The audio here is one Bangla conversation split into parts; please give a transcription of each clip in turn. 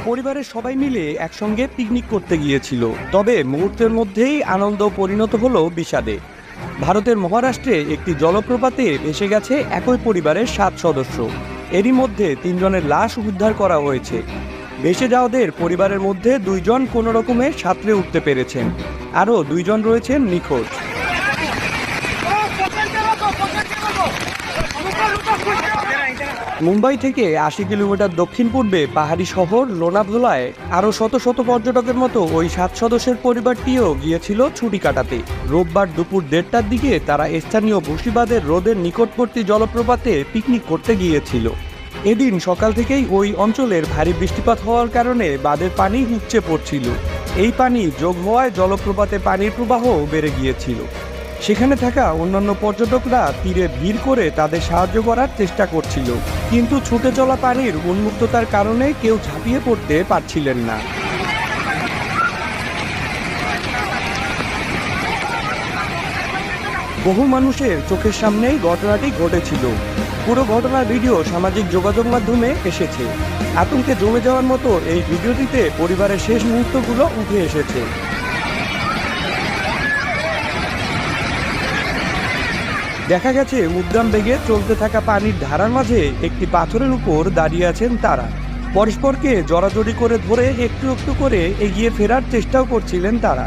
পরিবারের সবাই মিলে একসঙ্গে পিকনিক করতে গিয়েছিল, তবে মুহূর্তের মধ্যেই আনন্দ পরিণত হলো বিষাদে। ভারতের মহারাষ্ট্রে একটি জলপ্রপাতে ভেসে গেছে একই পরিবারের 7 সদস্য। এরই মধ্যে 3 জনের লাশ উদ্ধার করা হয়েছে। ভেসে যাওয়াদের পরিবারের মধ্যে 2 জন কোনো রকমে সাঁতরে উঠতে পেরেছেন, আরও 2 জন রয়েছেন নিখোঁজ। মুম্বাই থেকে 80 কিলোমিটার দক্ষিণ পূর্বে পাহাড়ি শহর লোনাভোলায় আরও শত শত পর্যটকের মতো ওই 7 সদস্যের পরিবারটিও গিয়েছিল ছুটি কাটাতে। রোববার দুপুর 1:30টার দিকে তারা স্থানীয় বসিবাদের হ্রদের নিকটবর্তী জলপ্রপাতে পিকনিক করতে গিয়েছিল। এদিন সকাল থেকেই ওই অঞ্চলের ভারী বৃষ্টিপাত হওয়ার কারণে বাঁধের পানি উপচে পড়ছিল। এই পানি যোগ হওয়ায় জলপ্রপাতে পানির প্রবাহ বেড়ে গিয়েছিল। সেখানে থাকা অন্যান্য পর্যটকরা তীরে ভিড় করে তাদের সাহায্য করার চেষ্টা করছিল, কিন্তু ছুটে চলা পানির উন্মুক্ততার কারণে কেউ ঝাঁপিয়ে পড়তে পারছিলেন না। বহু মানুষের চোখের সামনেই ঘটনাটি ঘটেছিল। পুরো ঘটনার ভিডিও সামাজিক যোগাযোগ মাধ্যমে এসেছে। আতঙ্কে জমে যাওয়ার মতো এই ভিডিওটিতে পরিবারের শেষ মুহূর্তগুলো উঠে এসেছে। দেখা গেছে উদ্দাম বেগে চলতে থাকা পানির ধারার মাঝে একটি পাথরের উপর দাঁড়িয়ে আছেন তারা। পরস্পরকে জড়াজড়ি করে ধরে একটু একটু করে এগিয়ে ফেরার চেষ্টাও করছিলেন তারা।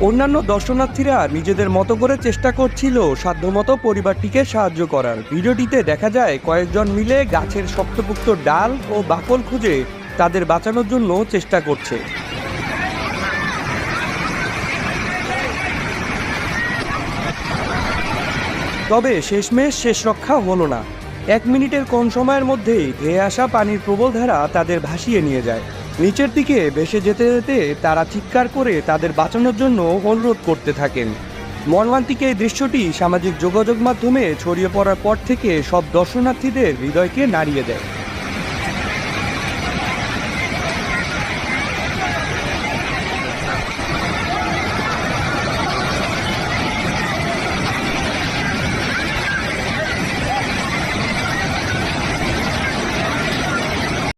অন্যান্য দর্শনার্থীরা নিজেদের মতো করে চেষ্টা করছিল সাধ্যমতো পরিবারটিকে সাহায্য করার। ভিডিওটিতে দেখা যায় কয়েকজন মিলে গাছের শক্তপোক্ত ডাল ও বাকল খুঁজে তাদের বাঁচানোর জন্য চেষ্টা করছে। তবে শেষমেশ শেষ রক্ষা হলো না। 1 মিনিটের কম সময়ের মধ্যেই ধেয়ে আসা পানির প্রবল ধারা তাদের ভাসিয়ে নিয়ে যায়। নিচের দিকে ভেসে যেতে যেতে তারা চিৎকার করে তাদের বাঁচানোর জন্য অনুরোধ করতে থাকেন। মর্মান্তিক এই দৃশ্যটি সামাজিক যোগাযোগ মাধ্যমে ছড়িয়ে পড়ার পর থেকে সব দর্শনার্থীদের হৃদয়কে নাড়িয়ে দেয়।